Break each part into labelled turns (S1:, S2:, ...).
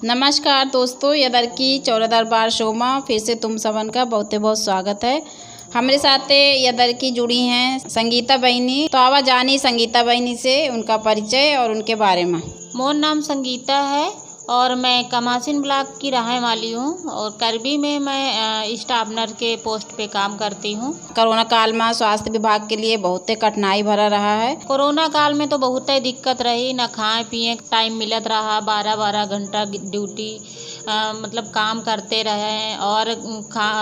S1: नमस्कार दोस्तों, यदर की चौरा दरबार शो में फिर से तुम सबन का बहुत बहुत स्वागत है। हमारे साथ यदर की जुड़ी हैं संगीता बहनी। तो आवा जानी संगीता बहनी से उनका परिचय और उनके बारे में।
S2: मोर नाम संगीता है और मैं कमासिन ब्लॉक की रहने वाली हूँ और करबी में मैं स्टाफ नर्स के पोस्ट पे काम करती हूँ।
S1: कोरोना काल में स्वास्थ्य विभाग के लिए बहुत कठिनाई भरा रहा है।
S2: कोरोना काल में तो बहुत ही दिक्कत रही, न खाए पिए टाइम मिलत रहा, 12-12 घंटा ड्यूटी मतलब काम करते रहे और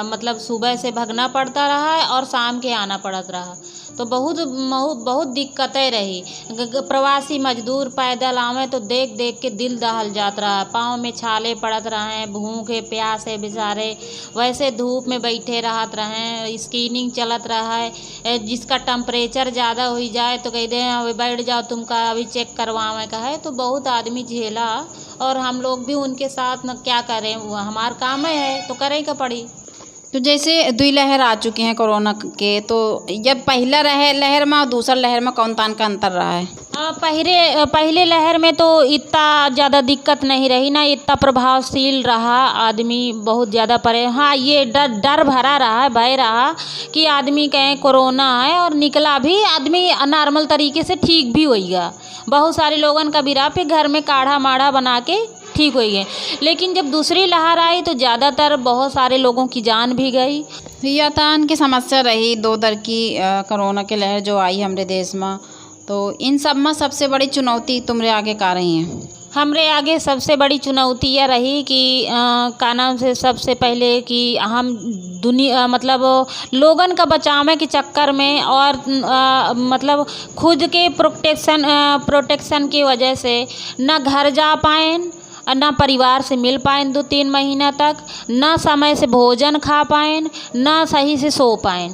S2: मतलब सुबह से भागना पड़ता रहा है और शाम के आना पड़त रहा, तो बहुत दिक्कतें रही। प्रवासी मजदूर पैदल आवे तो देख देख के दिल दहल जात रहा, पाँव में छाले पड़त रहे, भूखे प्यासे बेचारे वैसे धूप में बैठे रहत रहे। स्क्रीनिंग चलत रहा है, जिसका टेम्परेचर ज़्यादा हो जाए तो कह दे अभी बैठ जाओ, तुमका अभी चेक करवावे का है। तो बहुत आदमी झेला और हम लोग भी उनके साथ न क्या करें, वो हमार काम है तो करें का पड़ी।
S1: तो जैसे दुई लहर आ चुके हैं कोरोना के, तो जब पहला लहर में और दूसरा लहर में कौन तान का अंतर रहा है?
S2: पहले लहर में तो इतना ज़्यादा दिक्कत नहीं रही ना, इतना प्रभावशील रहा, आदमी बहुत ज़्यादा परे। हाँ, ये डर भरा रहा, भय रहा कि आदमी कहें कोरोना है और निकला भी आदमी नॉर्मल तरीके से ठीक भी होइगा। बहुत सारे लोगन का बिरा पे घर में काढ़ा माढ़ा बना के ठीक हुई है। लेकिन जब दूसरी लहर आई तो ज़्यादातर बहुत सारे लोगों की जान भी गई।
S1: यातायात की समस्या रही दो दर की कोरोना की लहर जो आई हमारे देश में, तो इन सब में सबसे बड़ी चुनौती तुम्हारे आगे का रही है?
S2: हमरे आगे सबसे बड़ी चुनौती यह रही कि का नाम से सबसे पहले कि हम दुनिया मतलब लोगन का बचावे के चक्कर में और मतलब खुद के प्रोटेक्शन की वजह से न घर जा पाएँ, ना परिवार से मिल पाएँ 2-3 महीना तक, ना समय से भोजन खा पाएँ, ना सही से सो पाएँ।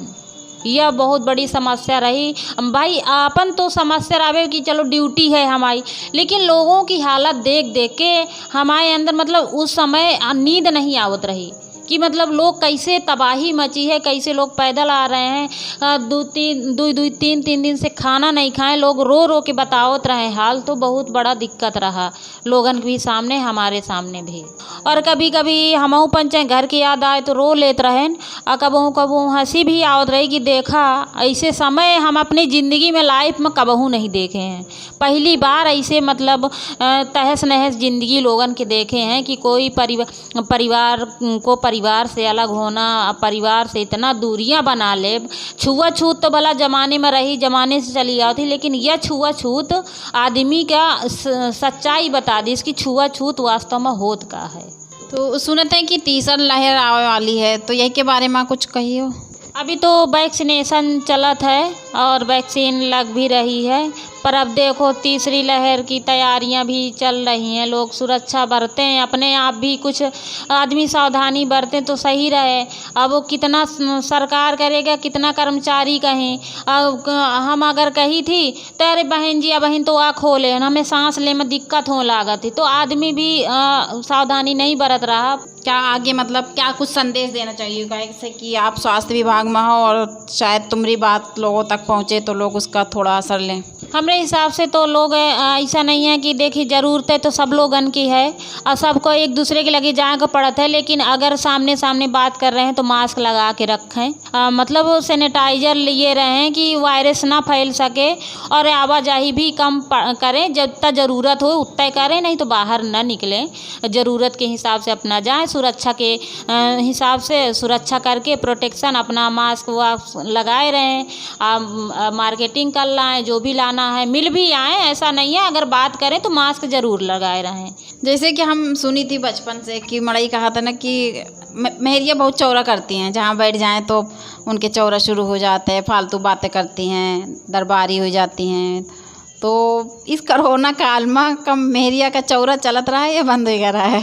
S2: यह बहुत बड़ी समस्या रही भाई। अपन तो समस्या रहे कि चलो ड्यूटी है हमारी, लेकिन लोगों की हालत देख देख के हमारे अंदर मतलब उस समय नींद नहीं आवत रही कि मतलब लोग कैसे तबाही मची है, कैसे लोग पैदल आ रहे हैं, 2-3 दिन से खाना नहीं खाए, लोग रो रो के बतावत रहे हाल। तो बहुत बड़ा दिक्कत रहा लोगन भी सामने, हमारे सामने भी। और कभी कभी हमहू पंचे घर की याद आए तो रो लेते रहें और कबहू हंसी भी आवत रही कि देखा ऐसे समय हम अपनी ज़िंदगी में लाइफ में कबहू नहीं देखे हैं। पहली बार ऐसे मतलब तहस नहस ज़िंदगी लोगन के देखे हैं कि कोई परिवार को परिवार से अलग होना, परिवार से इतना दूरियां बना ले। छुआछूत तो भला ज़माने में रही, ज़माने से चली आती, लेकिन यह छुआछूत आदमी का सच्चाई बता दी इसकी छुआछूत वास्तव में होत का है।
S1: तो सुनते हैं कि तीसरा लहर आने वाली है, तो यही के बारे में कुछ कहियो।
S2: अभी तो वैक्सीनेशन चलत है और वैक्सीन लग भी रही है, पर अब देखो तीसरी लहर की तैयारियां भी चल रही हैं। लोग सुरक्षा बरतें, अपने आप भी कुछ आदमी सावधानी बरतें तो सही रहे। अब वो कितना सरकार करेगा, कितना कर्मचारी कहें। अब हम अगर कही थी तो अरे बहन जी, अब बहन तो आ खोले, हमें सांस ले में दिक्कत हो लागत थी, तो आदमी भी सावधानी नहीं बरत रहा।
S1: क्या आगे मतलब क्या कुछ संदेश देना चाहिए कैसे कि आप स्वास्थ्य विभाग में हो और शायद तुम्हारी बात लोगों तक पहुंचे तो लोग उसका थोड़ा असर लें?
S2: हमारे हिसाब से तो लोग ऐसा नहीं है कि देखिए ज़रूरतें तो सब लोगन की है और सबको एक दूसरे के लगे जाए को पड़त है, लेकिन अगर सामने सामने बात कर रहे हैं तो मास्क लगा के रखें, मतलब सैनिटाइजर लिए रहें कि वायरस ना फैल सके, और आवाजाही भी कम करें, जब तक ज़रूरत हो उतना करें, नहीं तो बाहर ना निकलें। ज़रूरत के हिसाब से अपना जाएँ, सुरक्षा के हिसाब से सुरक्षा करके प्रोटेक्शन अपना मास्क वास्क लगाए रहें, मार्केटिंग कर लाएँ, जो भी लाना है मिल भी आए, ऐसा नहीं है। अगर बात करें तो मास्क जरूर लगाए रहें।
S1: जैसे कि हम सुनी थी बचपन से कि मड़ई कहा था ना कि मेहरिया बहुत चौरा करती हैं, जहाँ बैठ जाएं तो उनके चौरा शुरू हो जाते हैं, फालतू बातें करती हैं, दरबारी हो जाती हैं। तो इस कोरोना काल में कम मेहरिया का चौरा चलत रहा है या बंद हो गया रहा है?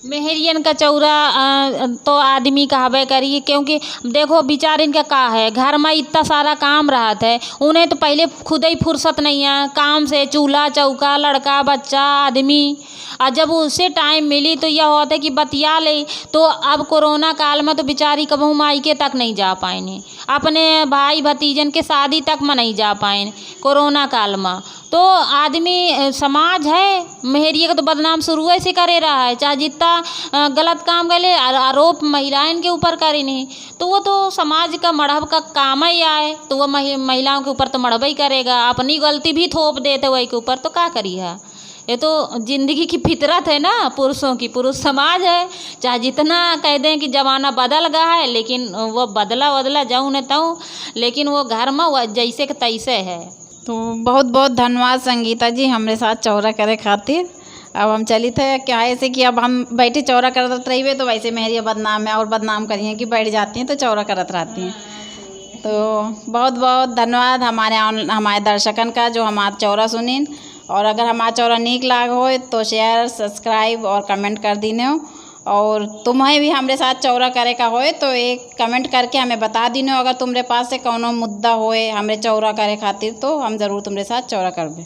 S2: मेहरियन का चौरा तो आदमी कहबे करी, क्योंकि देखो बेचारिन का है, घर में इतना सारा काम रहत है, उन्हें तो पहले खुद ही फुर्सत नहीं है काम से, चूल्हा चौका, लड़का बच्चा आदमी, और जब उससे टाइम मिली तो यह होता है कि बतिया ले। तो अब कोरोना काल में तो बेचारी कबहू मायके तक नहीं जा पाएनी, अपने भाई भतीजन के शादी तक में नहीं जा पाए कोरोना काल में। तो आदमी समाज है मेहरिया का तो बदनाम शुरू से करे रहा है, चाहे जितना गलत काम करे आरोप महिलाएं के ऊपर करे नहीं, तो वो तो समाज का मढ़ब का काम ही आए, तो वह महिलाओं के ऊपर तो मढ़ब ही करेगा, अपनी गलती भी थोप देते वही के ऊपर, तो क्या करिए। ये तो ज़िंदगी की फितरत है ना पुरुषों की, पुरुष समाज है, चाहे जितना कह दें कि ज़माना बदल गया है, लेकिन वो बदला जाऊँ न ताऊँ, लेकिन वो घर में वह जैसे के तैसे है।
S1: तो बहुत बहुत धन्यवाद संगीता जी हमारे साथ चौरा करे खातिर। अब हम चली थे क्या ऐसे कि अब हम बैठे चौरा करत रही तो वैसे मेहरिया बदनाम है और बदनाम करिए कि बैठ जाती हैं तो चौरा करत रहती हैं। तो बहुत बहुत धन्यवाद हमारे दर्शकन का जो हमारा चौरा सुनीन, और अगर हमारा चौरा नीक लाग हो तो शेयर सब्सक्राइब और कमेंट कर दीने, और तुम्हें भी हमारे साथ चौरा करे का होए तो एक कमेंट करके हमें बता दीने। अगर तुम्हारे पास से कोनो मुद्दा होए हमें चौरा करे खातिर तो हम ज़रूर तुम्हारे साथ चौरा करबे।